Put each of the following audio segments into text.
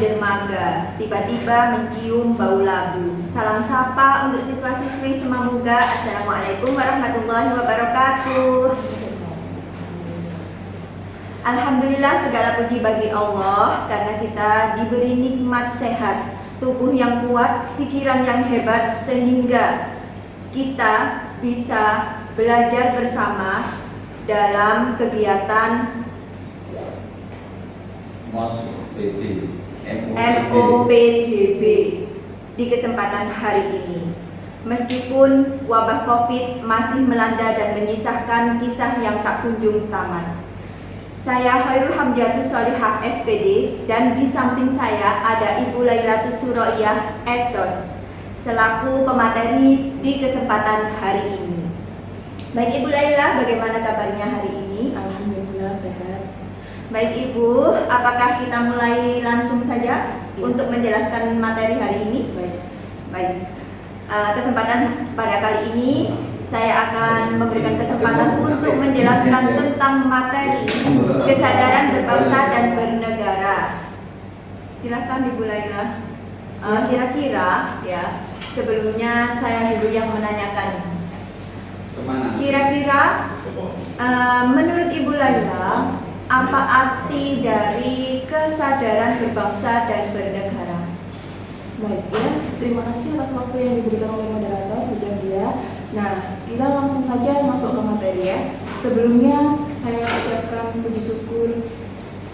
dermaga, tiba-tiba mencium bau labu. Salam sapa untuk siswa-siswi Semamuga. Assalamualaikum warahmatullahi wabarakatuh. Alhamdulillah, segala puji bagi Allah karena kita diberi nikmat sehat, tubuh yang kuat, pikiran yang hebat, sehingga kita bisa belajar bersama dalam kegiatan MOPDB di kesempatan hari ini. Meskipun wabah COVID masih melanda dan menyisahkan kisah yang tak kunjung tamat. Saya Khairul Hamdiatus Sholihah SPD, dan di samping saya ada Ibu Lailatus Suroiyah SOS selaku pemateri di kesempatan hari ini. Baik Ibu Laila, bagaimana kabarnya hari ini? Alhamdulillah sehat. Baik Ibu, apakah kita mulai langsung saja untuk menjelaskan materi hari ini? Baik. Kesempatan pada kali ini saya akan memberikan kesempatan untuk menjelaskan tentang materi kesadaran berbangsa dan bernegara. Silakan Ibu Laila. Kira-kira ya, sebelumnya saya dulu yang menanyakan. Kira-kira menurut Ibu Laila, apa arti dari kesadaran berbangsa dan bernegara? Baik ya, terima kasih atas waktu yang diberikan oleh moderator Bu Jandia. Nah, kita langsung saja masuk ke materi ya. Sebelumnya saya ucapkan puji syukur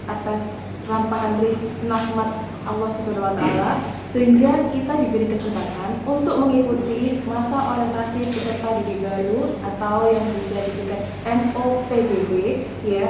atas limpahan rahmat Allah Subhanahu wa taala sehingga kita diberi kesempatan untuk mengikuti masa orientasi peserta didik baru atau yang bisa disebut MOPDB ya,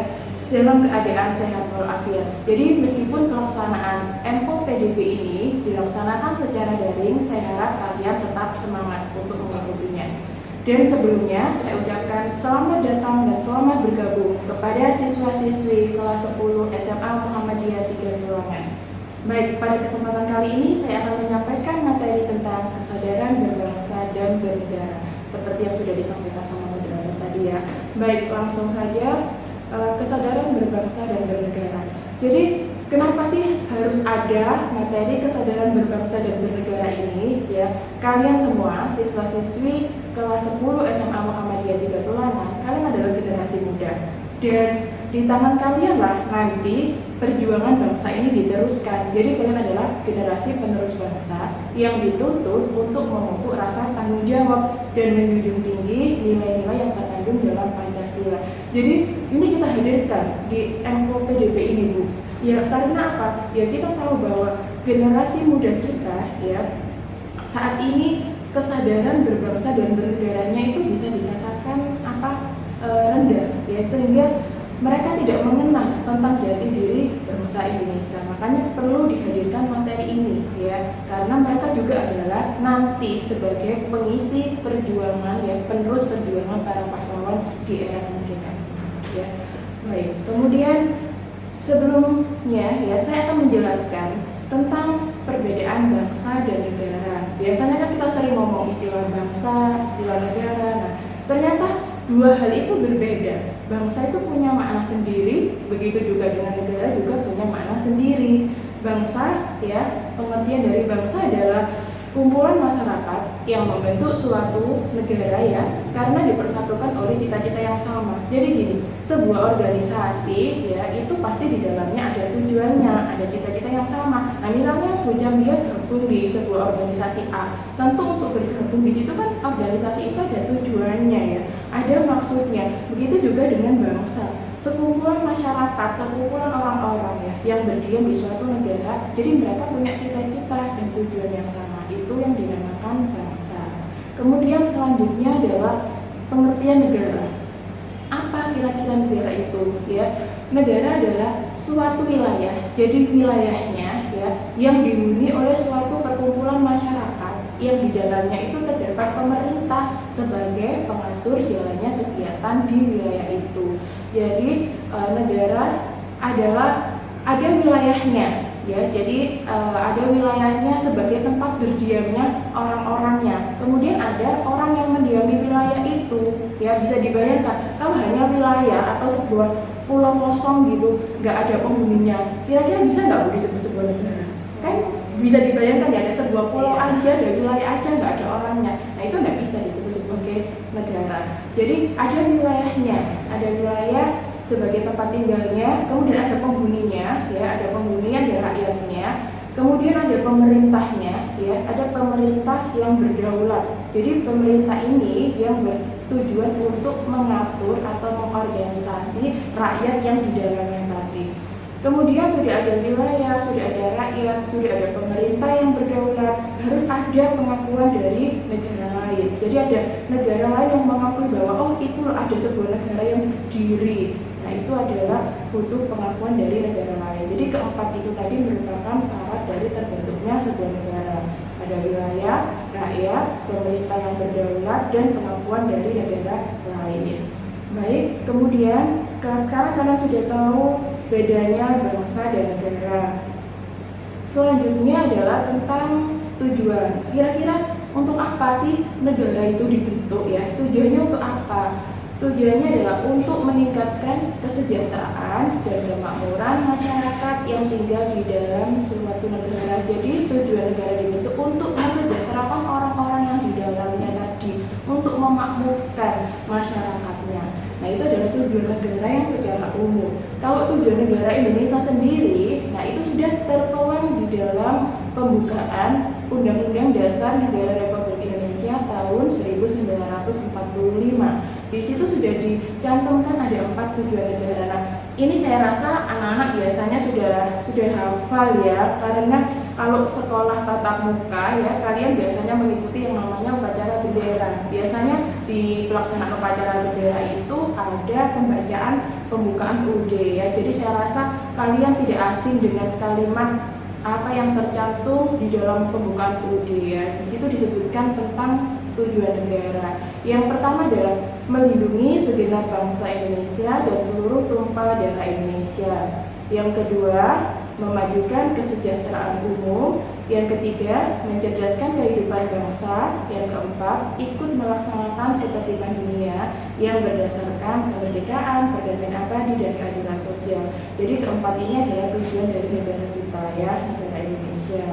dalam keadaan sehat walafiat. Jadi meskipun pelaksanaan MOPDB ini dilaksanakan secara daring, saya harap kalian tetap semangat untuk mengikutinya. Dan sebelumnya saya ucapkan selamat datang dan selamat bergabung kepada siswa-siswi kelas 10 SMA Muhammadiyah 3 Tulangan. Baik, pada kesempatan kali ini saya akan menyampaikan materi tentang kesadaran berbangsa dan bernegara seperti yang sudah disampaikan sama moderator tadi ya. Baik, langsung saja. Kesadaran berbangsa dan bernegara. Jadi kenapa sih harus ada materi kesadaran berbangsa dan bernegara ini ya? Kalian semua siswa-siswi kelas 10 SMA Muhammadiyah 3 Tulangan, kalian adalah generasi muda, dan di tangan kalian lah nanti perjuangan bangsa ini diteruskan. Jadi kalian adalah generasi penerus bangsa yang dituntut untuk memupuk rasa tanggung jawab dan menjunjung tinggi nilai-nilai yang terkandung dalam Pancasila. Jadi ini kita hadirkan di MOPDB ini Bu. Ya karena apa? Ya kita tahu bahwa generasi muda kita ya saat ini kesadaran berbangsa dan bernegaranya itu bisa dikatakan rendah ya, sehingga mereka tidak mengenal tentang jati diri bangsa Indonesia. Makanya perlu dihadirkan materi ini ya, karena mereka juga adalah nanti sebagai pengisi perjuangan ya, penerus perjuangan para pahlawan di era kemerdekaan ya. Baik, kemudian sebelumnya ya saya akan menjelaskan tentang perbedaan bangsa dan negara. Biasanya kan kita sering ngomong istilah bangsa, istilah negara. Nah, ternyata dua hal itu berbeda. Bangsa itu punya makna sendiri, begitu juga dengan negara juga punya makna sendiri. Bangsa ya, pengertian dari bangsa adalah kumpulan masyarakat yang membentuk suatu negara ya, karena dipersatukan oleh cita-cita yang sama. Jadi gini, sebuah organisasi ya itu pasti di dalamnya ada tujuannya, ada cita-cita yang sama. Nah misalnya Bu Jandia gabung di sebuah organisasi A, tentu untuk bergabung di situ kan organisasi itu ada tujuannya ya, ada maksudnya. Begitu juga dengan bangsa, sekumpulan masyarakat, sekumpulan orang-orang ya yang berdiam di suatu negara. Jadi mereka punya cita-cita dan tujuan yang sama. Itu yang dinamakan bangsa. Kemudian selanjutnya adalah pengertian negara. Apa kira-kira negara itu ya? Negara adalah suatu wilayah. Jadi wilayahnya ya yang dihuni oleh suatu perkumpulan masyarakat yang di dalamnya itu terdapat pemerintah sebagai pengatur jalannya kegiatan di wilayah itu. Jadi negara adalah ada wilayahnya ya, jadi ada wilayahnya sebagai tempat berdiamnya orang-orangnya. Kemudian ada orang yang mendiami wilayah itu ya, bisa dibayangkan kalau hanya wilayah atau sebuah pulau kosong gitu nggak ada penghuninya, kira-kira bisa nggak disebut sebuah negara? Kan bisa dibayangkan ya, ada sebuah pulau aja, ada wilayah aja nggak ada orangnya. Nah itu nggak bisa disebut sebagai negara. Jadi ada wilayahnya, ada wilayah sebagai tempat tinggalnya, kemudian ada penghuninya, ya ada penghuni, ada rakyatnya, kemudian ada pemerintahnya, ya ada pemerintah yang berdaulat. Jadi pemerintah ini yang bertujuan untuk mengatur atau mengorganisasi rakyat yang di dalamnya tadi. Kemudian sudah ada wilayah, sudah ada rakyat, sudah ada pemerintah yang berdaulat, harus ada pengakuan dari negara lain. Jadi ada negara lain yang mengakui bahwa oh itu ada sebuah negara yang berdiri. Nah itu adalah butuh pengakuan dari negara lain. Jadi keempat itu tadi merupakan syarat dari terbentuknya sebuah negara. Ada wilayah, rakyat, pemerintah yang berdaulat, dan pengakuan dari negara lain. Baik, kemudian sekarang kalian sudah tahu bedanya bangsa dan negara. Selanjutnya adalah tentang tujuan. Kira-kira untuk apa sih negara itu dibentuk ya? Tujuannya untuk apa? Tujuannya adalah untuk meningkatkan kesejahteraan dan kemakmuran masyarakat yang tinggal di dalam suatu negara. Jadi tujuan negara dibentuk untuk mensejahterakan orang-orang yang di dalamnya tadi, untuk memakmurkan masyarakatnya. Nah itu adalah tujuan negara yang secara umum. Kalau tujuan negara Indonesia sendiri, nah itu sudah tertuang di dalam pembukaan Undang-Undang Dasar Negara Republik Indonesia tahun 1945. Di situ sudah dicantumkan ada 4 tujuan negara. Nah, ini saya rasa anak-anak biasanya sudah hafal ya, karena kalau sekolah tatap muka ya kalian biasanya mengikuti yang namanya upacara bendera. Biasanya di pelaksanaan upacara bendera itu ada pembacaan pembukaan UUD ya. Jadi saya rasa kalian tidak asing dengan kalimat apa yang tercantum di dalam pembukaan UUD ya. Di situ disebutkan tentang tujuan negara. Yang pertama adalah melindungi segenap bangsa Indonesia dan seluruh tumpah darah Indonesia. Yang kedua, memajukan kesejahteraan umum. Yang ketiga, mencerdaskan kehidupan bangsa. Yang keempat, ikut melaksanakan ketertiban dunia yang berdasarkan kemerdekaan, perdamaian abadi, dan keadilan sosial. Jadi keempat ini adalah tujuan dari negara kita ya, negara Indonesia.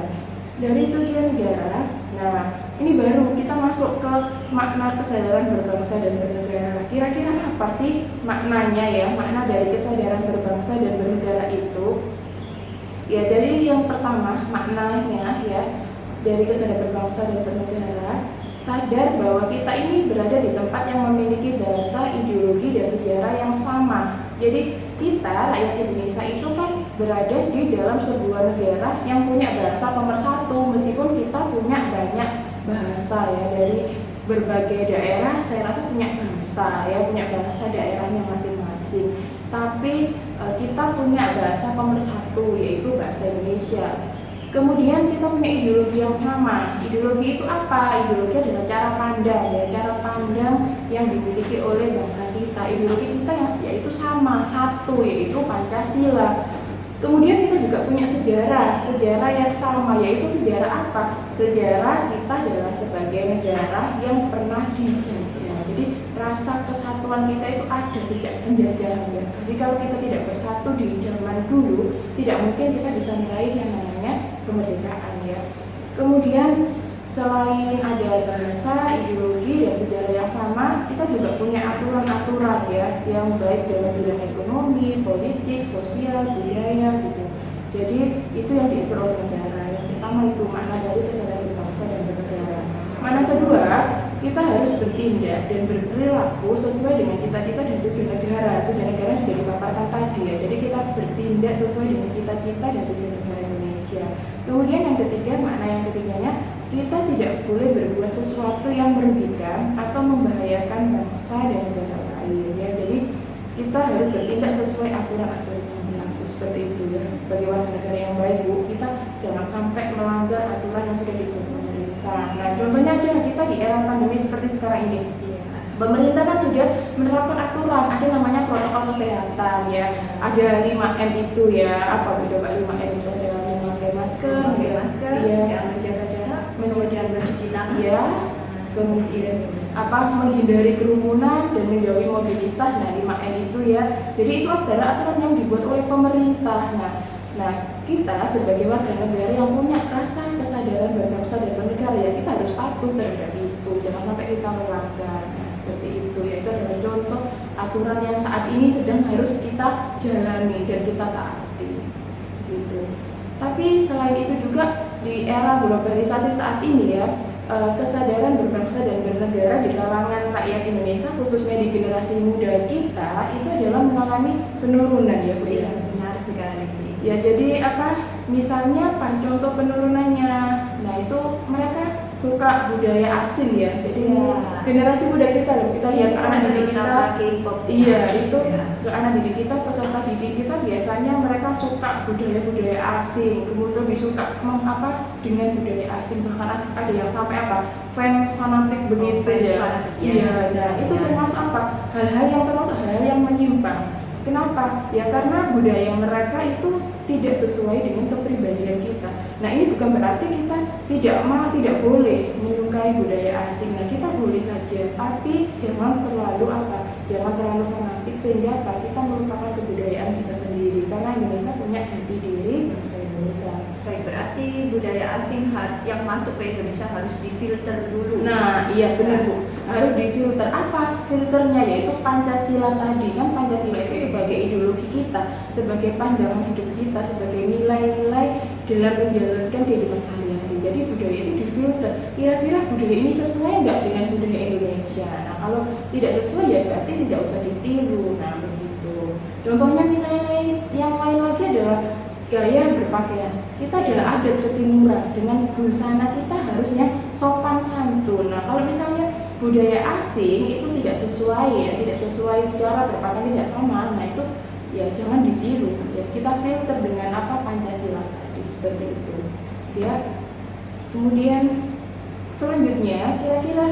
Dari tujuan negara, nah ini baru kita masuk ke makna kesadaran berbangsa dan bernegara. Kira-kira apa sih maknanya ya, makna dari kesadaran berbangsa dan bernegara itu? Ya dari yang pertama maknanya ya, dari kesadaran berbangsa dan bernegara, sadar bahwa kita ini berada di tempat yang memiliki bahasa, ideologi, dan sejarah yang sama. Jadi kita rakyat Indonesia itu kan berada di dalam sebuah negara yang punya bahasa pemersatu, meskipun kita punya banyak bahasa ya, dari berbagai daerah saya rasa punya bahasa ya, punya bahasa daerahnya masing-masing. Tapi kita punya bahasa pemersatu yaitu bahasa Indonesia. Kemudian kita punya ideologi yang sama. Ideologi itu apa? Ideologi adalah cara pandang ya, cara pandang yang dimiliki oleh bangsa kita. Ideologi kita yaitu sama, satu, yaitu Pancasila. Kemudian kita juga punya sejarah yang sama, yaitu sejarah apa? Sejarah kita adalah sebagai negara yang pernah dijajah. Jadi rasa kesatuan kita itu ada sejak penjajahan ya. Jadi kalau kita tidak bersatu di zaman dulu, tidak mungkin kita bisa meraih yang namanya kemerdekaan ya. Kemudian selain ada bahasa, ideologi, dan sejarah yang sama, kita juga punya aturan-aturan ya, yang baik dalam bidang ekonomi, politik, sosial, budaya gitu. Jadi itu yang diatur oleh negara. Yang pertama itu makna dari kesadaran berbangsa dan bernegara. Makna kedua, kita harus bertindak dan berperilaku sesuai dengan cita-cita dan tujuan negara. Tujuan negara sudah dipaparkan tadi ya. Jadi kita bertindak sesuai dengan cita-cita dan tujuan negara Indonesia. Kemudian yang ketiga, makna yang ketiganya, kita tidak boleh berbuat sesuatu yang merugikan atau membahayakan bangsa dan negara lain ya. Jadi kita harus bertindak sesuai aturan-aturan yang berlaku seperti itu ya. Sebagai warga negara yang baik Bu, kita jangan sampai melanggar aturan yang sudah dibuat pemerintah. Nah contohnya aja kita di era pandemi seperti sekarang ini. Pemerintah kan sudah menerapkan aturan, ada namanya protokol kesehatan ya. Ada 5M itu ya, apa beda Pak 5M itu? Ada memakai masker, ya, menjaga jarak, kemudian mencuci tangan, ya, kemudian menghindari kerumunan dan menjauhi mobilitas. Nah 5M itu ya. Jadi itu adalah aturan yang dibuat oleh pemerintah. Nah Nah, kita sebagai warga negara yang punya rasa kesadaran berbangsa dan bernegara, ya kita harus patuh terhadap itu, jangan sampai kita melanggar. Nah, seperti itu ya, itu adalah contoh aturan yang saat ini sedang harus kita jalani dan kita taati gitu. Tapi selain itu juga di era globalisasi saat ini ya, kesadaran berbangsa dan bernegara di kalangan rakyat Indonesia, khususnya di generasi muda kita, itu adalah mengalami penurunan ya Bu ya. Benar sekali. Ya, jadi misalnya contoh penurunannya, nah itu mereka suka budaya asing ya. Jadi generasi muda kita loh, kita lihat anak didik kita, iya itu ke anak didik kita, peserta didik kita biasanya mereka suka budaya-budaya asing, kemudian lebih suka dengan budaya asing, bahkan ada yang sampai fans fanatik begitu ya. Iya, nah itu termasuk hal-hal yang menyimpang. Kenapa? Ya karena budaya mereka itu tidak sesuai dengan kepribadian kita. Nah ini bukan berarti kita tidak boleh menyukai budaya asing. Nah kita boleh saja, tapi jangan terlalu fanatik sehingga kita melupakan kebudayaan kita sendiri. Karena Indonesia punya jati diri bangsa Indonesia. Baik, berarti budaya asing yang masuk ke Indonesia harus difilter dulu. Nah iya benar Bu, harus difilter. Apa filternya? Yaitu Pancasila tadi kan. Pancasila itu sebagai ideologi kita, sebagai pandangan hidup kita, sebagai nilai-nilai dalam menjalankan kehidupan sehari-hari. Jadi budaya itu difilter, kira-kira budaya ini sesuai nggak dengan budaya Indonesia. Nah kalau tidak sesuai ya berarti tidak usah ditiru. Nah begitu. Contohnya misalnya yang lain lagi adalah gaya berpakaian. Kita adalah adat ketimuran, dengan busana kita harusnya sopan santun. Nah kalau misalnya budaya asing itu tidak sesuai cara berpakaian, tidak sama. Nah itu ya jangan ditiru ya, kita filter dengan Pancasila tadi, seperti itu ya. Kemudian selanjutnya kira-kira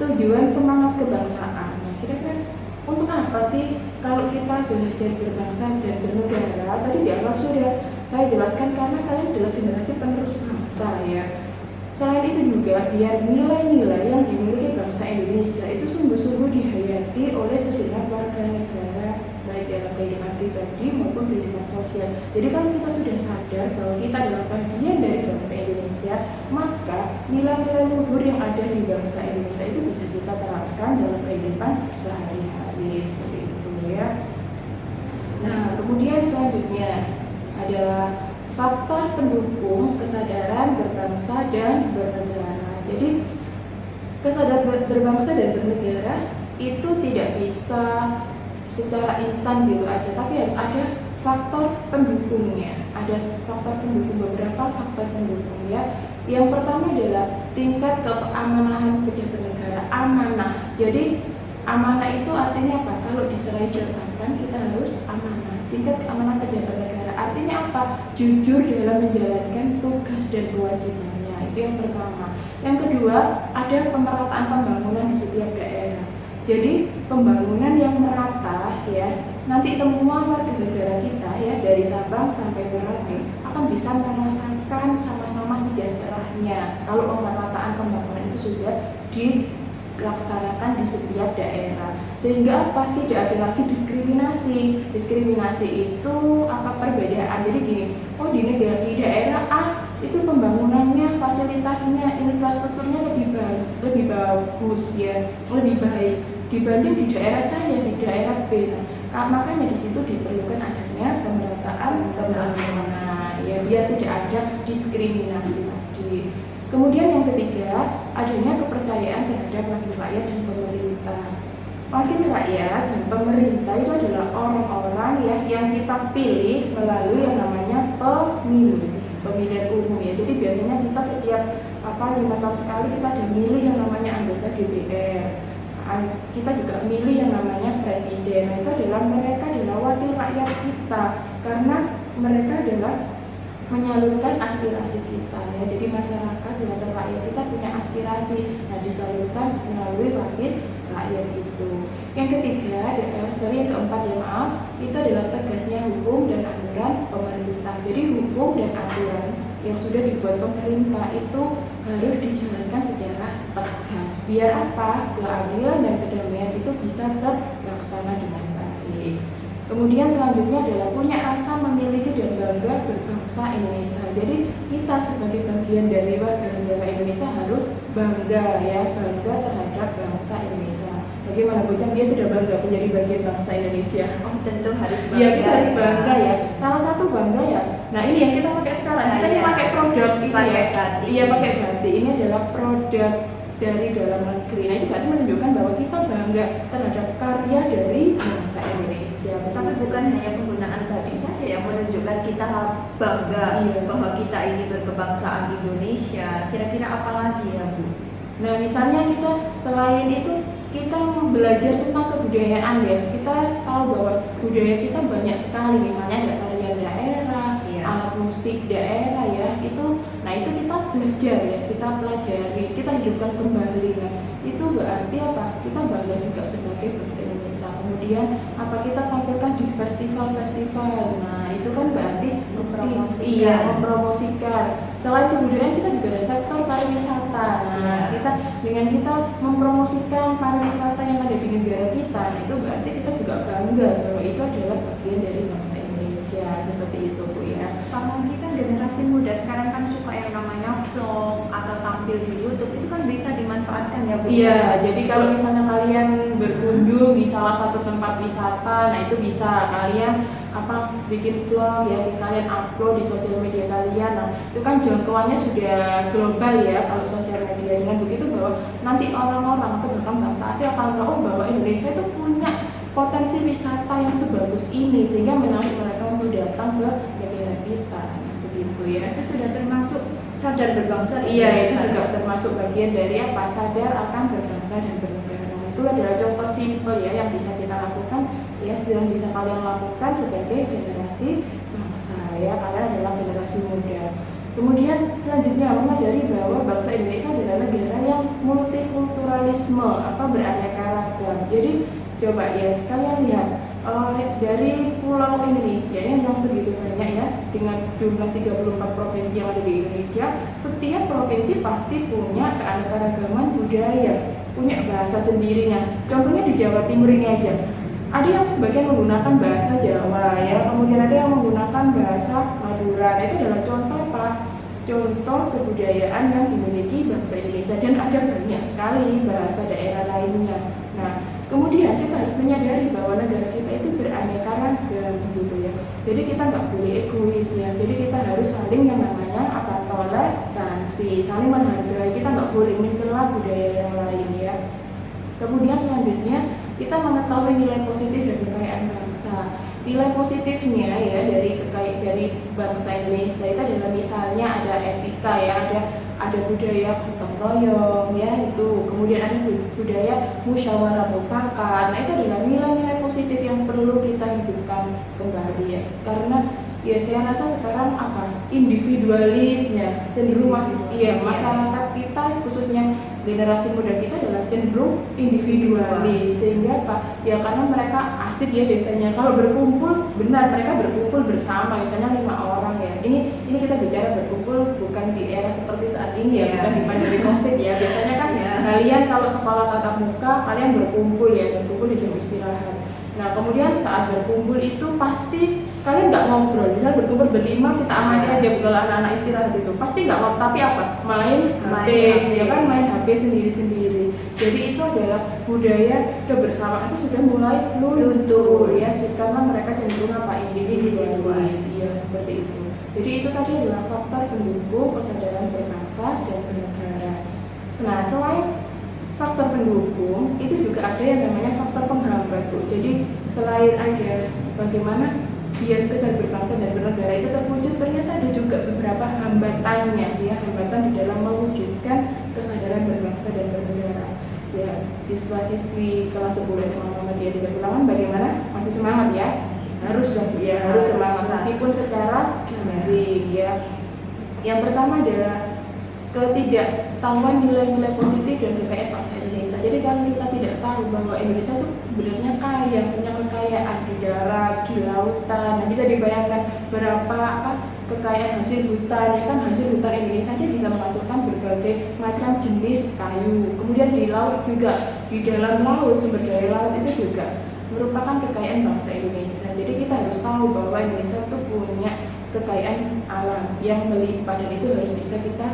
tujuan semangat kebangsaan. Nah kira-kira untuk apa sih kalau kita belajar berbangsa dan bernegara? Tadi di awal sudah saya jelaskan, karena kalian adalah generasi penerus bangsa ya. Selain itu juga biar nilai-nilai yang dimiliki bangsa Indonesia itu sungguh-sungguh dihayati oleh segenap warga negara, baik dalam kehidupan pribadi maupun kehidupan sosial. Jadi kalau kita sudah sadar bahwa kita adalah bagian dari bangsa Indonesia, maka nilai-nilai luhur yang ada di bangsa Indonesia itu bisa kita terapkan dalam kehidupan sehari-hari, seperti itu ya. Nah kemudian selanjutnya ada faktor pendukung kesadaran berbangsa dan bernegara. Jadi kesadaran berbangsa dan bernegara itu tidak bisa secara instan gitu aja, tapi harus ada faktor pendukungnya. Ada faktor pendukung, beberapa faktor pendukung ya. Yang pertama adalah tingkat keamanahan pejabat negara. Amanah. Jadi amanah itu artinya apa? Kalau diserai jabatan kita harus amanah. Tingkat keamanan pejabat negara artinya apa? Jujur dalam menjalankan tugas dan kewajibannya. Itu yang pertama. Yang kedua, ada pemerataan pembangunan di setiap daerah. Jadi pembangunan yang merata ya, nanti semua warga negara kita ya dari Sabang sampai Merauke akan bisa merasakan sama-sama sejahteranya kalau pemerataan pembangunan itu sudah dilaksanakan di setiap daerah, sehingga tidak ada lagi diskriminasi. Diskriminasi itu perbedaan. Jadi gini, di daerah A itu pembangunannya, fasilitasnya, infrastrukturnya lebih bagus ya, lebih baik dibanding di daerah saya, di daerah B. Nah, makanya di situ diperlukan adanya pemerataan pembangunan ya, biar tidak ada diskriminasi tadi. Kemudian yang ketiga, adanya kepercayaan terhadap wakil rakyat dan pemerintah. Wakil rakyat dan pemerintah itu adalah orang-orang ya yang kita pilih melalui yang namanya pemilihan umum ya. Jadi biasanya kita setiap 5 tahun sekali kita ada milih yang namanya anggota DPR. Kita juga milih yang namanya presiden. Nah, itu mereka adalah wakil rakyat kita, karena mereka adalah menyalurkan aspirasi kita ya. Jadi masyarakat di antara rakyat kita punya aspirasi, nah disalurkan melalui wakil rakyat itu. Yang ketiga, yang keempat ya maaf, itu adalah tegasnya hukum dan aturan pemerintah. Jadi hukum dan aturan yang sudah dibuat pemerintah itu harus dijalankan secara tegas. Biar keadilan dan kedamaian itu bisa terlaksana dengan baik. Kemudian Kemudian selanjutnya adalah punya rasa memiliki dan bangga berbangsa Indonesia. Jadi kita sebagai bagian dari warga negara Indonesia harus bangga bangga terhadap bangsa Indonesia. Bagaimana Bujang, dia sudah bangga menjadi bagian bangsa Indonesia? Oh, tentu harus bangga. Iya, kita harus bangga ya. Salah satu bangga ya. Nah, ini yang kita pakai sekarang. Kita ini pakai produk ini pakai ya. batik. Iya, pakai batik. Ini adalah produk dari dalam negeri. Nah, itu berarti menunjukkan bahwa kita bangga terhadap karya dari bangsa Indonesia. Tapi bukan hanya penggunaan batik saja yang menunjukkan kita bangga bahwa kita ini berkebangsaan Indonesia. Kira-kira apa lagi ya, Bu? Nah, misalnya kita selain itu kita belajar tentang kebudayaan ya. Kita tahu bahwa budaya kita banyak sekali. Misalnya ada tarian daerah, alat musik daerah ya. Nah itu kita belajar ya, kita pelajari, kita hidupkan kembali. Nah itu berarti apa? Kita bangga juga sebagai bangsa Indonesia. Kemudian apa, kita tampilkan di festival-festival. Nah itu kan berarti mempromosikan. Selain kebudayaan, kita juga ada sektor pariwisata. Nah dengan kita mempromosikan pariwisata yang ada di negara kita, nah itu berarti kita juga bangga bahwa itu adalah bagian dari bangsa Indonesia. Seperti itu Bu ya. Apalagi kan generasi muda sekarang kan suka yang namanya vlog atau tampil di YouTube, itu kan bisa dimanfaatkan ya Bu? Iya, jadi kalau misalnya kalian berkunjung di salah satu tempat wisata, nah itu bisa kalian bikin vlog ya, kalian upload di sosial media kalian. Nah itu kan jangkauannya sudah global ya kalau sosial media. Dengan begitu bahwa nanti orang-orang atau bahkan bangsa asing akan tahu bahwa Indonesia itu punya potensi wisata yang sebagus ini, sehingga menarik mereka untuk datang ke negara kita. Begitu ya. Itu sudah termasuk sadar berbangsa. Iya, itu juga termasuk bagian dari sadar akan berbangsa dan bernegara. Itu adalah contoh simpel ya yang bisa kita lakukan ya, yang bisa kalian lakukan sebagai generasi bangsa ya. Kalian adalah generasi muda. Kemudian selanjutnya menyadari bahwa bangsa Indonesia adalah negara yang multikulturalisme atau beraneka ragam. Jadi coba ya kalian lihat dari pulau Indonesia yang segitu banyak ya, dengan jumlah 34 provinsi yang ada di Indonesia, setiap provinsi pasti punya keanekaragaman budaya, punya bahasa sendirinya. Contohnya di Jawa Timur ini aja, ada yang sebagian menggunakan bahasa Jawa ya, kemudian ada yang menggunakan bahasa Madura. Itu adalah contoh contoh kebudayaan yang dimiliki bangsa Indonesia, dan ada banyak sekali bahasa daerah lainnya. Nah, kemudian kita harus menyadari bahwa negara kita itu beraneka ragam gitu ya. Jadi kita nggak boleh egois ya. Jadi kita harus saling yang namanya toleransi, saling menghargai. Kita nggak boleh mencela budaya yang lain ya. Kemudian selanjutnya kita mengetahui nilai positif dan kekayaan bangsa. Nilai positifnya ya dari bangsa Indonesia itu adalah misalnya ada etika ya, ada budaya gotong royong ya itu, kemudian ada budaya musyawarah mufakat. Nah itu adalah nilai-nilai positif yang perlu kita hidupkan kembali ya, karena ya saya rasa sekarang individualisnya cenderung masyarakat kita khususnya generasi muda kita adalah cenderung individualis, sehingga karena mereka asik ya biasanya kalau berkumpul, benar mereka berkumpul bersama misalnya 5 orang ya. Ini kita bicara berkumpul bukan di era seperti saat ini ya, bukan di pandemi Covid ya. Biasanya kan kalian kalau sekolah tatap muka kalian berkumpul di jam istirahat. Nah kemudian saat berkumpul itu pasti kalian nggak ngobrol, misal berkumpul berlima kita amati aja kalau anak-anak istirahat itu pasti nggak ngobrol, tapi main HP ya kan, main HP sendiri-sendiri. Jadi itu adalah budaya kebersamaan itu sudah mulai luntur ya, karena mereka cenderung individualis ya, seperti itu. Jadi itu tadi adalah faktor pendukung kesadaran berbangsa dan bernegara. Nah selain faktor pendukung itu juga ada yang namanya faktor penghambat Bu. Jadi selain ada bagaimana biar kesadaran berbangsa dan bernegara itu terwujud, ternyata ada juga beberapa hambatannya ya, hambatan di dalam mewujudkan kesadaran berbangsa dan bernegara. Ya, siswa-siswi kelas 10 SMA Muhammadiyah 3 Tulangan bagaimana? Masih semangat ya? Harus dong ya, harus semangat meskipun secara daring ya. Yang pertama adalah ketidaktahuan nilai-nilai positif dan kekayaan bangsa Indonesia. Jadi kalau kita tidak tahu bahwa Indonesia itu sebenarnya kaya, punya kekayaan di darat, di lautan. Nah, bisa dibayangkan berapa kekayaan hasil hutan ya kan, hasil hutan Indonesia aja bisa menghasilkan berbagai macam jenis kayu. Kemudian di laut juga, di dalam laut sumber daya laut itu juga merupakan kekayaan bangsa Indonesia. Jadi kita harus tahu bahwa Indonesia itu punya kekayaan alam yang melimpah dan itu harus bisa kita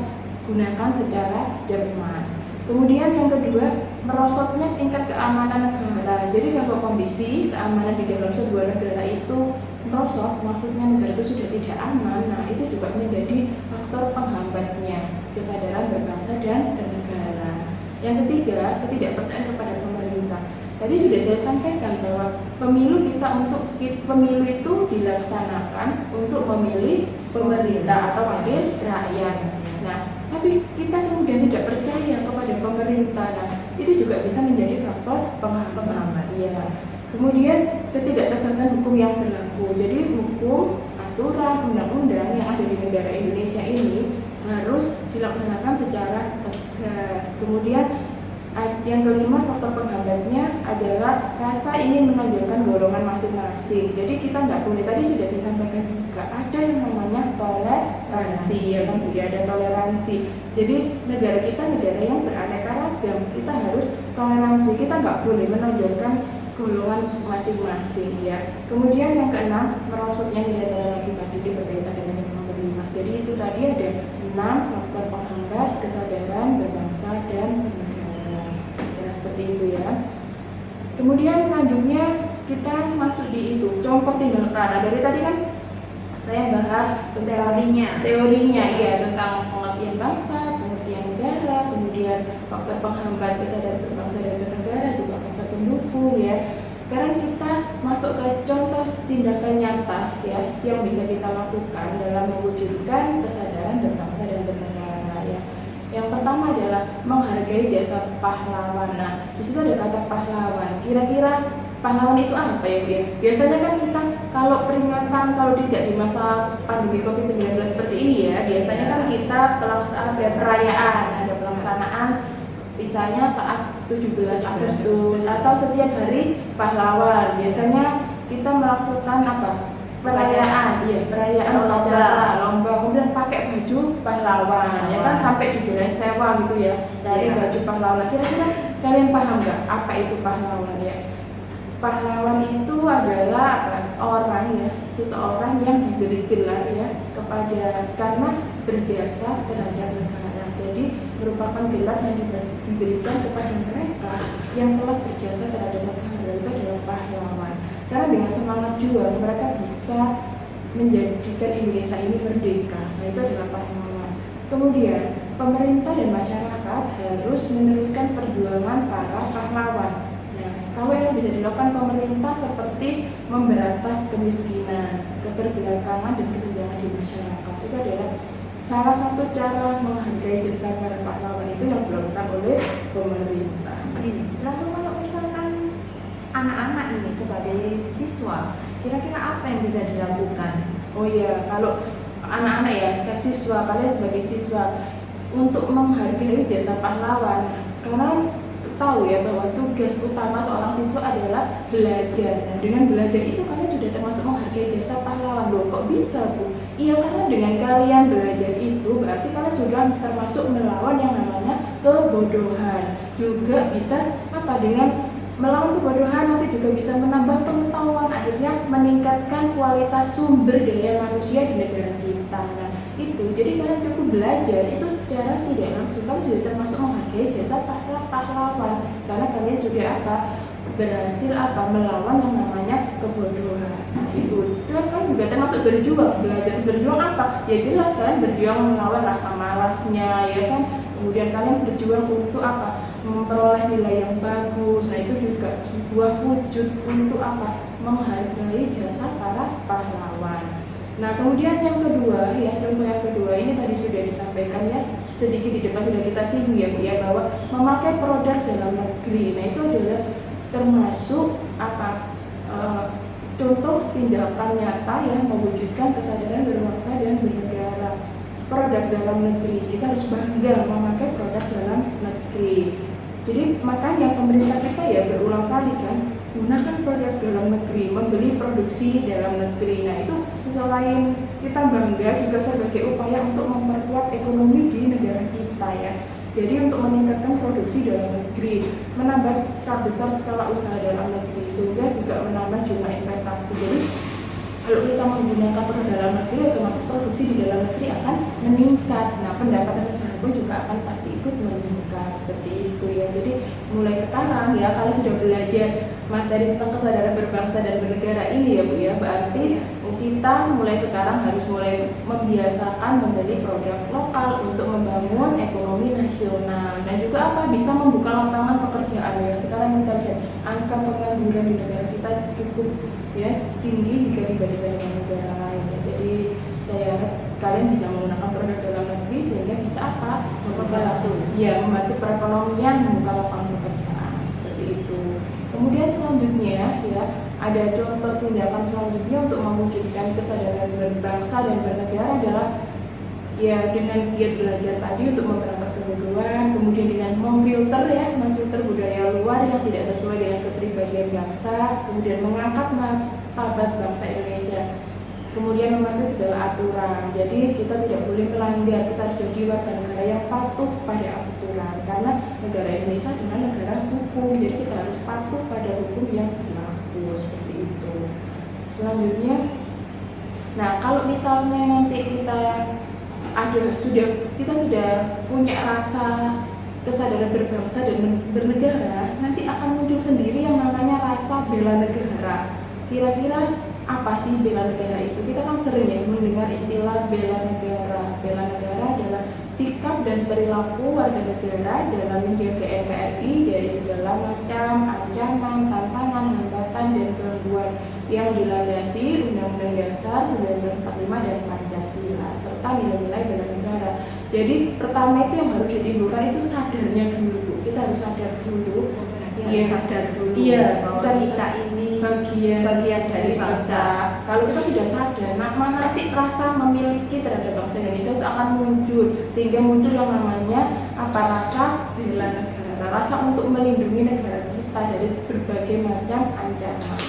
gunakan secara cermat. Kemudian yang kedua, merosotnya tingkat keamanan negara. Jadi kalau kondisi keamanan di dalam sebuah negara itu merosot, maksudnya negara itu sudah tidak aman, nah itu juga menjadi faktor penghambatnya kesadaran berbangsa dan bernegara. Yang ketiga, ketidakpercayaan kepada pemerintah. Tadi sudah saya sampaikan bahwa pemilu itu dilaksanakan untuk memilih pemerintah atau wakil rakyat. Nah, tapi kita kemudian tidak percaya kepada pemerintah. Nah, itu juga bisa menjadi faktor penghambat. Ya. Kemudian ketidaktegasan hukum yang berlaku. Jadi hukum, aturan, undang-undang yang ada di negara Indonesia ini harus dilaksanakan secara tegas. Kemudian yang kelima, faktor penghambatnya adalah rasa ingin menonjolkan golongan masing-masing. Jadi kita nggak boleh, tadi sudah saya sampaikan juga, ada yang namanya toleransi, ya kan, ada toleransi. Jadi negara kita negara yang beraneka ragam, kita harus toleransi, kita nggak boleh menonjolkan golongan masing-masing, ya. Kemudian yang keenam, merosotnya nilai-nilai lagi tadi berkaitan dengan yang nomor 5. Jadi itu tadi ada 6 faktor penghambat kesadaran berbangsa dan bernegara. Ya, seperti itu ya. Kemudian selanjutnya kita masuk di itu contoh tindakan. Nah, dari tadi kan saya bahas teorinya ya, tentang pengertian bangsa, pengertian negara, kemudian faktor penghambat kesadaran berbangsa dan bernegara, juga faktor pendukung ya. Sekarang kita masuk ke contoh tindakan nyata ya yang bisa kita lakukan dalam mewujudkan kesadaran berbangsa dan bernegara ya. Yang pertama adalah menghargai jasa pahlawan. Nah, di situ ada kata pahlawan. Kira-kira pahlawan itu apa ya? Biasanya kan kita kalau peringatan, kalau tidak di masa pandemi COVID-19 seperti ini ya, biasanya kan kita ada perayaan, ada pelaksanaan misalnya saat 17 Agustus atau setiap hari pahlawan. Biasanya kita melaksanakan apa? Perayaan lomba, kemudian pakai baju pahlawan, ya kan, sampai dibilang sewa gitu ya dari baju pahlawan. Kira-kira kalian paham nggak apa itu pahlawan ya? Pahlawan itu adalah orang ya, seseorang yang diberi gelar ya karena berjasa terhadap negara. Jadi merupakan gelar yang diberikan kepada mereka yang telah berjasa terhadap negara, itu adalah pahlawan. Karena dengan semangat juang mereka bisa menjadikan Indonesia ini merdeka. Nah, itu adalah pahlawan. Kemudian pemerintah dan masyarakat harus meneruskan perjuangan para pahlawan. Nah, kalau yang bisa dilakukan pemerintah seperti memberantas kemiskinan, keterbelakangan dan kesenjangan di masyarakat, itu adalah salah satu cara menghargai jasa para pahlawan itu yang dilakukan oleh pemerintah. Lalu kalau misalkan anak-anak ini sebagai siswa, kira-kira apa yang bisa dilakukan? Oh iya, kalau anak-anak ya, siswa, kalian sebagai siswa untuk menghargai jasa pahlawan, karena tahu ya bahwa tugas utama seorang siswa adalah belajar. Nah, dengan belajar itu kalian sudah termasuk menghargai jasa pahlawan. Loh, kok bisa, Bu? Iya, karena dengan kalian belajar itu berarti kalian sudah termasuk melawan yang namanya kebodohan. Juga bisa dengan melawan kebodohan nanti juga bisa menambah pengetahuan, akhirnya meningkatkan kualitas sumber daya manusia di negara kita. Nah, itu jadi kalian cukup belajar itu secara tidak langsung kalian sudah termasuk menghargai jasa pahlawan karena kalian sudah berhasil melawan yang namanya kebodohan. Nah, itu kan juga termasuk berjuang. Belajar berjuang apa? Ya jelas kalian berjuang melawan rasa malasnya ya kan. Kemudian kalian berjuang untuk memperoleh nilai yang bagus. Nah, itu juga sebuah wujud untuk menghargai jasa para pahlawan. Nah, kemudian yang kedua ya, contoh yang kedua ini tadi sudah disampaikan ya, sedikit di depan sudah kita singgung ya Bu ya, bahwa memakai produk dalam negeri. Nah, itu adalah termasuk contoh tindakan nyata yang mewujudkan kesadaran berbangsa dan bernegara. Produk dalam negeri, kita harus bangga memakai produk dalam negeri. Jadi makanya pemerintah kita ya berulang kali kan gunakan produk dalam negeri, membeli produksi dalam negeri. Nah, itu selain kita bangga juga sebagai upaya untuk memperkuat ekonomi di negara kita ya. Jadi untuk meningkatkan produksi dalam negeri, menambah skala besar skala usaha dalam negeri, sehingga juga menambah jumlah investasi. Jadi kalau kita menggunakan produk dalam negeri, otomatis produksi di dalam negeri akan meningkat. Nah, pendapatan negara pun juga akan pasti ikut meningkat, seperti itu ya. Jadi mulai sekarang ya, kalian sudah belajar materi tentang kesadaran berbangsa dan bernegara ini ya Bu ya. Berarti kita mulai sekarang harus mulai membiasakan membeli produk lokal untuk membangun ekonomi nasional, dan juga apa, bisa membuka lapangan pekerjaan ya. Sekarang kita lihat angka pengangguran di negara kita cukup ya tinggi jika dibandingkan dengan negara lain ya. Jadi saya harap kalian bisa menggunakan produk dalam negeri sehingga bisa apa, membantu perekonomian, membuka lapangan pekerjaan, seperti itu. Kemudian selanjutnya ya, ada contoh tindakan selanjutnya untuk mewujudkan kesadaran berbangsa dan bernegara adalah ya dengan giat belajar tadi untuk memberantas kebodohan, kemudian dengan memfilter budaya luar yang tidak sesuai dengan kepribadian bangsa, kemudian mengangkat martabat bangsa Indonesia, kemudian mematuhi segala aturan. Jadi kita tidak boleh melanggar, kita harus jadi warga negara yang patuh pada aturan, karena negara Indonesia adalah negara hukum, jadi kita harus patuh pada hukum yang berlaku, seperti itu. Selanjutnya, nah kalau misalnya nanti kita sudah punya rasa kesadaran berbangsa dan bernegara, nanti akan muncul sendiri yang namanya rasa bela negara. Kira-kira apa sih bela negara itu? Kita kan sering ya mendengar istilah bela negara. Bela negara adalah sikap dan perilaku warga negara dalam menjaga NKRI dari segala macam ancaman, tantangan, hambatan, dan gangguan yang dilandasi Undang-Undang Dasar 1945 dan Pancasila serta nilai-nilai bela negara. Jadi pertama itu yang harus ditimbulkan itu sadarnya dulu. Kita harus sadar dulu. Sadar dulu bahwa kita ini bagian dari bangsa. Kalau kita sudah sadar, nanti rasa memiliki terhadap bangsa Indonesia itu akan muncul, sehingga muncul yang namanya rasa bela negara, rasa untuk melindungi negara kita dari berbagai macam ancaman.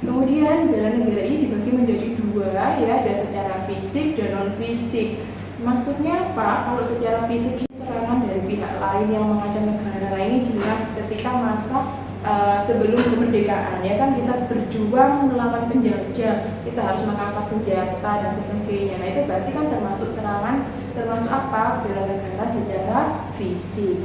Kemudian bela negara ini dibagi menjadi dua ya, ada secara fisik dan non fisik. Maksudnya apa? Kalau secara fisik ini serangan dari pihak lain yang mengancam negara. Nah ini jelas ketika masa sebelum kemerdekaan ya kan, kita berjuang melawan penjajah, kita harus mengangkat senjata dan sebagainya. Nah itu berarti kan termasuk serangan, termasuk apa? Bela negara secara fisik.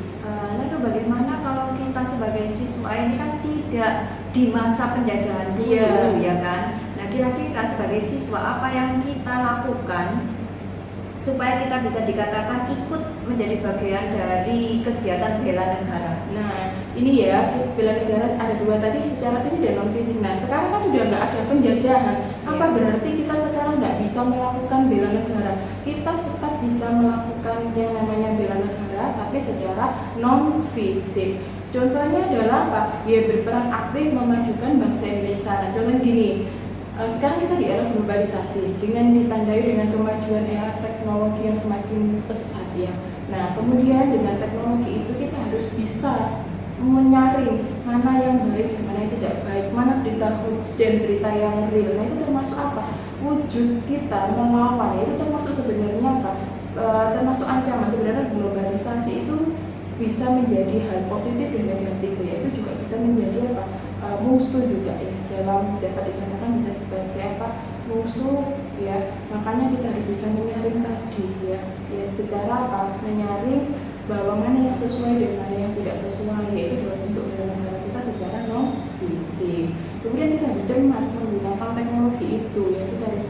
Lalu bagaimana kalau kita sebagai siswa ini kan tidak di masa penjajahan dulu ya kan? Nah kira-kira sebagai siswa apa yang kita lakukan supaya kita bisa dikatakan ikut menjadi bagian dari kegiatan bela negara? Nah ini ya, bela negara ada dua tadi, secara fisik dan non fisik. Nah sekarang kan sudah nggak ada penjajahan. Apa berarti kita sekarang nggak bisa melakukan bela negara? Kita tetap bisa melakukan yang namanya bela negara, tapi secara non fisik. Contohnya adalah apa? Ya berperan aktif memajukan bangsa Indonesia. Nah contohnya gini, sekarang kita di era globalisasi dengan ditandai dengan kemajuan era teknologi yang semakin pesat ya. Nah kemudian dengan teknologi itu kita harus bisa menyaring mana yang baik dan mana yang tidak baik, mana berita hoax dan berita yang real. Nah itu termasuk apa? Wujud kita melawan ya, itu termasuk sebenarnya apa? Termasuk ancaman. Sebenarnya globalisasi itu bisa menjadi hal positif dan negatif ya, itu juga bisa menjadi apa? Musuh juga ya, dalam dapat dikatakan bisa sebagai apa? Musuh ya. Makanya kita harus bisa menyaring tadi ya secara apa? Menyaring bahwa mana yang sesuai dan mana yang tidak sesuai, yaitu dalam bentuk bela negara kita secara non fisik. Kemudian kita harus cermat menggunakan teknologi itu ya, kita harus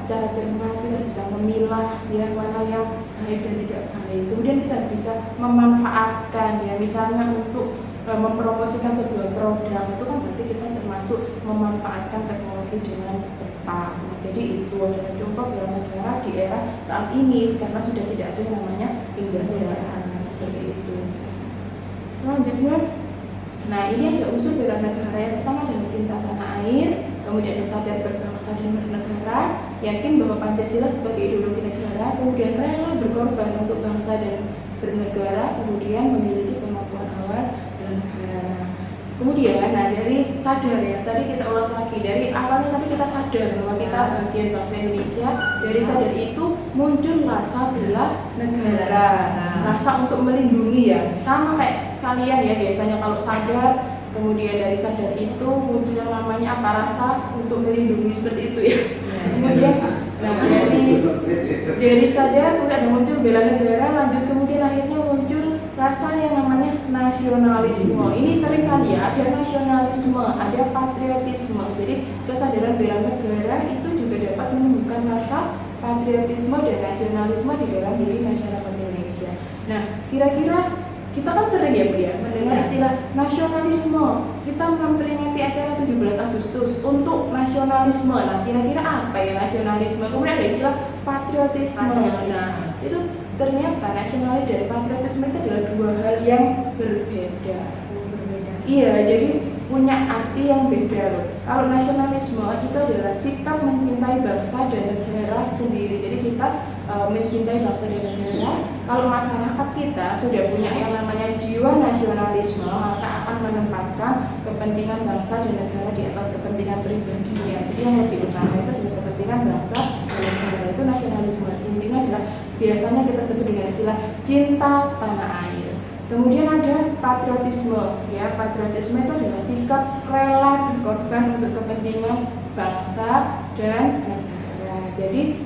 cara cermat, kita bisa memilah ya mana yang baik dan tidak baik. Kemudian kita bisa memanfaatkan ya, misalnya untuk mempromosikan sebuah produk, itu kan berarti kita termasuk memanfaatkan teknologi dengan tepat. Nah, jadi itu adalah contoh bela negara di era saat ini, karena sudah tidak ada yang namanya penjajahan seperti itu. Selanjutnya, nah ini ada unsur bela negara. Yang pertama adalah cinta tanah air, kemudian ada sadar berbangsa dan bernegara, yakin bahwa Pancasila sebagai ideologi negara, kemudian rela berkorban untuk bangsa dan bernegara, kemudian memiliki kemampuan awal bela negara. Kemudian, nah dari sadar ya, tadi kita ulas lagi, dari awalnya tadi kita sadar bahwa kita bagian bangsa Indonesia. Dari sadar itu muncul rasa bela negara, rasa untuk melindungi ya. Sama kayak kalian ya, biasanya kalau sadar, kemudian dari sadar itu muncul yang namanya apa, rasa untuk melindungi, seperti itu ya. Kemudian, nah dari sadar kemudian ada muncul bela negara, lanjut kemudian akhirnya muncul rasa yang namanya nasionalisme. Ini sering kali ya, ada nasionalisme, ada patriotisme. Jadi kesadaran bela negara itu juga dapat menimbulkan rasa patriotisme dan nasionalisme di dalam diri masyarakat Indonesia. Nah, kira-kira kita kan sering ya Bu ya mendengar istilah nasionalisme. Kita memperingati acara 17 Agustus untuk nasionalisme. Nah, kira-kira apa ya nasionalisme? Kemudian ada istilah patriotisme. Nah, itu ternyata nasionalis dan patriotisme itu adalah dua hal yang berbeda. Iya, jadi punya arti yang beda loh. Kalau nasionalisme itu adalah sikap mencintai bangsa dan negara sendiri. Jadi kita mencintai bangsa dan negara. Kalau masyarakat kita sudah punya yang namanya jiwa nasionalisme, maka akan menempatkan kepentingan bangsa dan negara di atas kepentingan pribadinya. Jadi yang lebih utama itu adalah kepentingan bangsa dan negara. Itu nasionalisme. Intinya adalah biasanya kita sebut dengan istilah cinta tanah air. Kemudian ada patriotisme, ya patriotisme itu adalah sikap rela berkorban untuk kepentingan bangsa dan negara. Jadi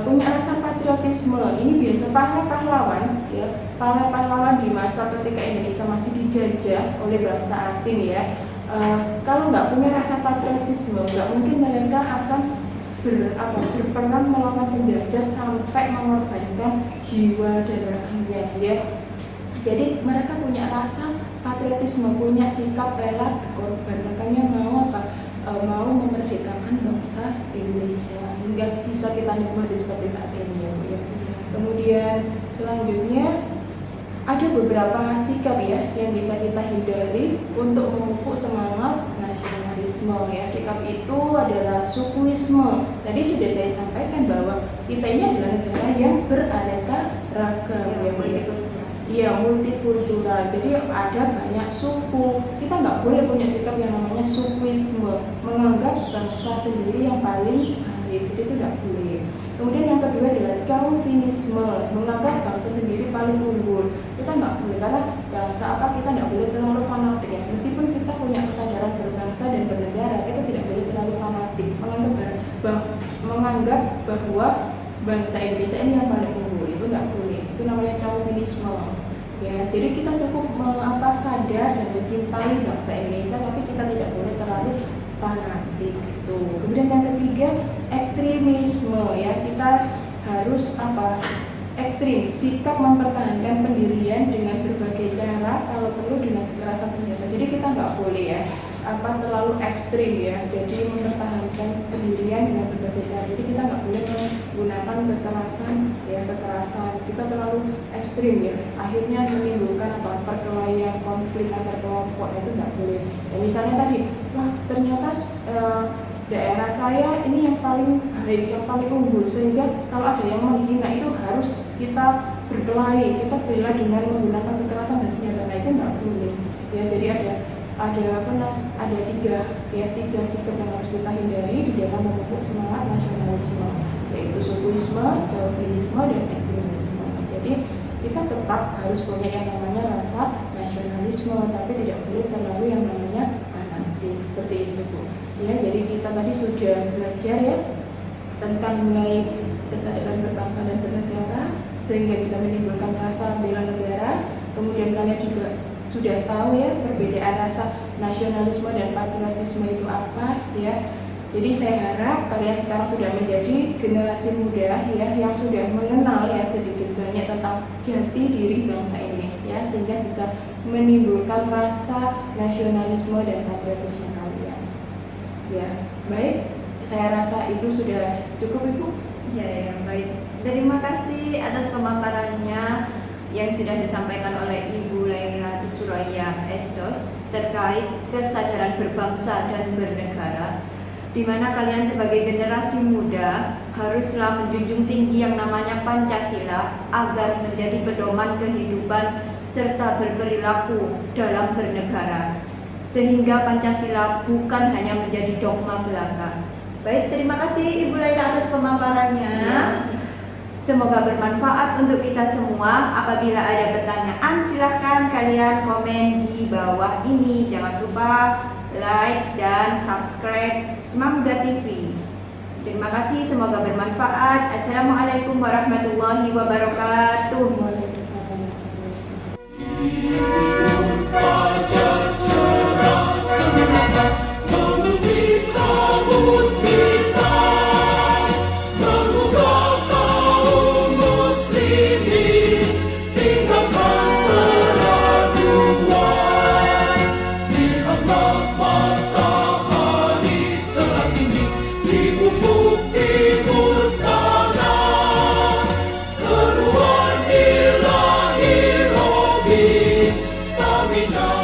punya rasa patriotisme ini biasa pahlawan, ya pahlawan di masa ketika Indonesia masih dijajah oleh bangsa asing ya. Kalau nggak punya rasa patriotisme, nggak mungkin mereka akan berperan melawan penjajah sampai mengorbankan jiwa dan raganya ya. Jadi mereka punya rasa patriotisme, punya sikap rela berkorban, makanya mau mau memerdekakan bangsa Indonesia hingga bisa kita nikmati seperti saat ini ya. Kemudian selanjutnya ada beberapa sikap ya yang bisa kita hindari untuk memupuk semangat nasionalisme ya. Sikap itu adalah sukuisme. Tadi sudah saya sampaikan bahwa kita ini adalah negara yang beraneka ragam ya, multikultural. Jadi ada banyak suku. Kita nggak boleh punya sikap yang namanya sukuisme, menganggap bangsa sendiri yang paling baik. Itu tidak boleh. Kemudian yang kedua adalah Calvinisme, menganggap bangsa sendiri paling unggul. Kita nggak boleh, karena bangsa apa kita nggak boleh terlalu fanatik ya. Meskipun kita punya kesadaran berbangsa dan bernegara, kita tidak boleh terlalu fanatik, menganggap bahwa bangsa Indonesia ini yang paling unggul. Itu nggak boleh. Itu namanya Calvinisme. Ya, jadi kita cukup sadar dan mencintai bangsa Indonesia, tapi kita tidak boleh terlalu fanatik itu. Kemudian yang ketiga ekstremisme ya, kita harus ekstrim, sikap mempertahankan pendirian dengan berbagai cara, kalau perlu dengan kekerasan senjata. Jadi kita nggak boleh ya terlalu ekstrim ya, jadi mempertahankan pendirian dengan berbagai cara. Jadi kita nggak boleh menggunakan kekerasan ya, kita terlalu ekstrim ya, akhirnya menimbulkan perkelahian, konflik antar kelompok, itu nggak boleh ya. Misalnya tadi, wah ternyata daerah saya ini yang paling baik, yang paling unggul, sehingga kalau ada yang menghina itu harus kita berkelahi, kita bela dengan menggunakan kekerasan dan senjata. Nah itu nggak boleh ya. Jadi ada tiga sikap yang harus kita hindari di dalam memupuk semangat nasionalisme, yaitu sukuisme, calvinisme, dan ekstremisme. Jadi kita tetap harus punya yang namanya rasa nasionalisme, tapi tidak boleh terlalu yang namanya fanatik, seperti itu Bu. Ya, jadi kita tadi sudah belajar ya tentang mulai kesadaran berbangsa dan bernegara sehingga bisa menimbulkan rasa bela negara. Kemudian kalian juga sudah tahu ya perbedaan rasa nasionalisme dan patriotisme itu apa ya. Jadi saya harap kalian sekarang sudah menjadi generasi muda ya, yang sudah mengenal ya sedikit banyak tentang jati diri bangsa Indonesia, sehingga bisa menimbulkan rasa nasionalisme dan patriotisme kalian. Ya, baik, saya rasa itu sudah cukup Ibu. Ya, baik. Terima kasih atas pemaparannya yang sudah disampaikan oleh Ibu Laila Suraya Esos terkait kesadaran berbangsa dan bernegara, di mana kalian sebagai generasi muda haruslah menjunjung tinggi yang namanya Pancasila agar menjadi pedoman kehidupan serta berperilaku dalam bernegara. sehingga Pancasila bukan hanya menjadi dogma belaka. Baik, terima kasih Ibu Laila atas pemaparannya. Semoga bermanfaat untuk kita semua. Apabila ada pertanyaan, silahkan kalian komen di bawah ini. Jangan lupa like dan subscribe Semangga TV. Terima kasih, semoga bermanfaat. Assalamualaikum warahmatullahi wabarakatuh. Samina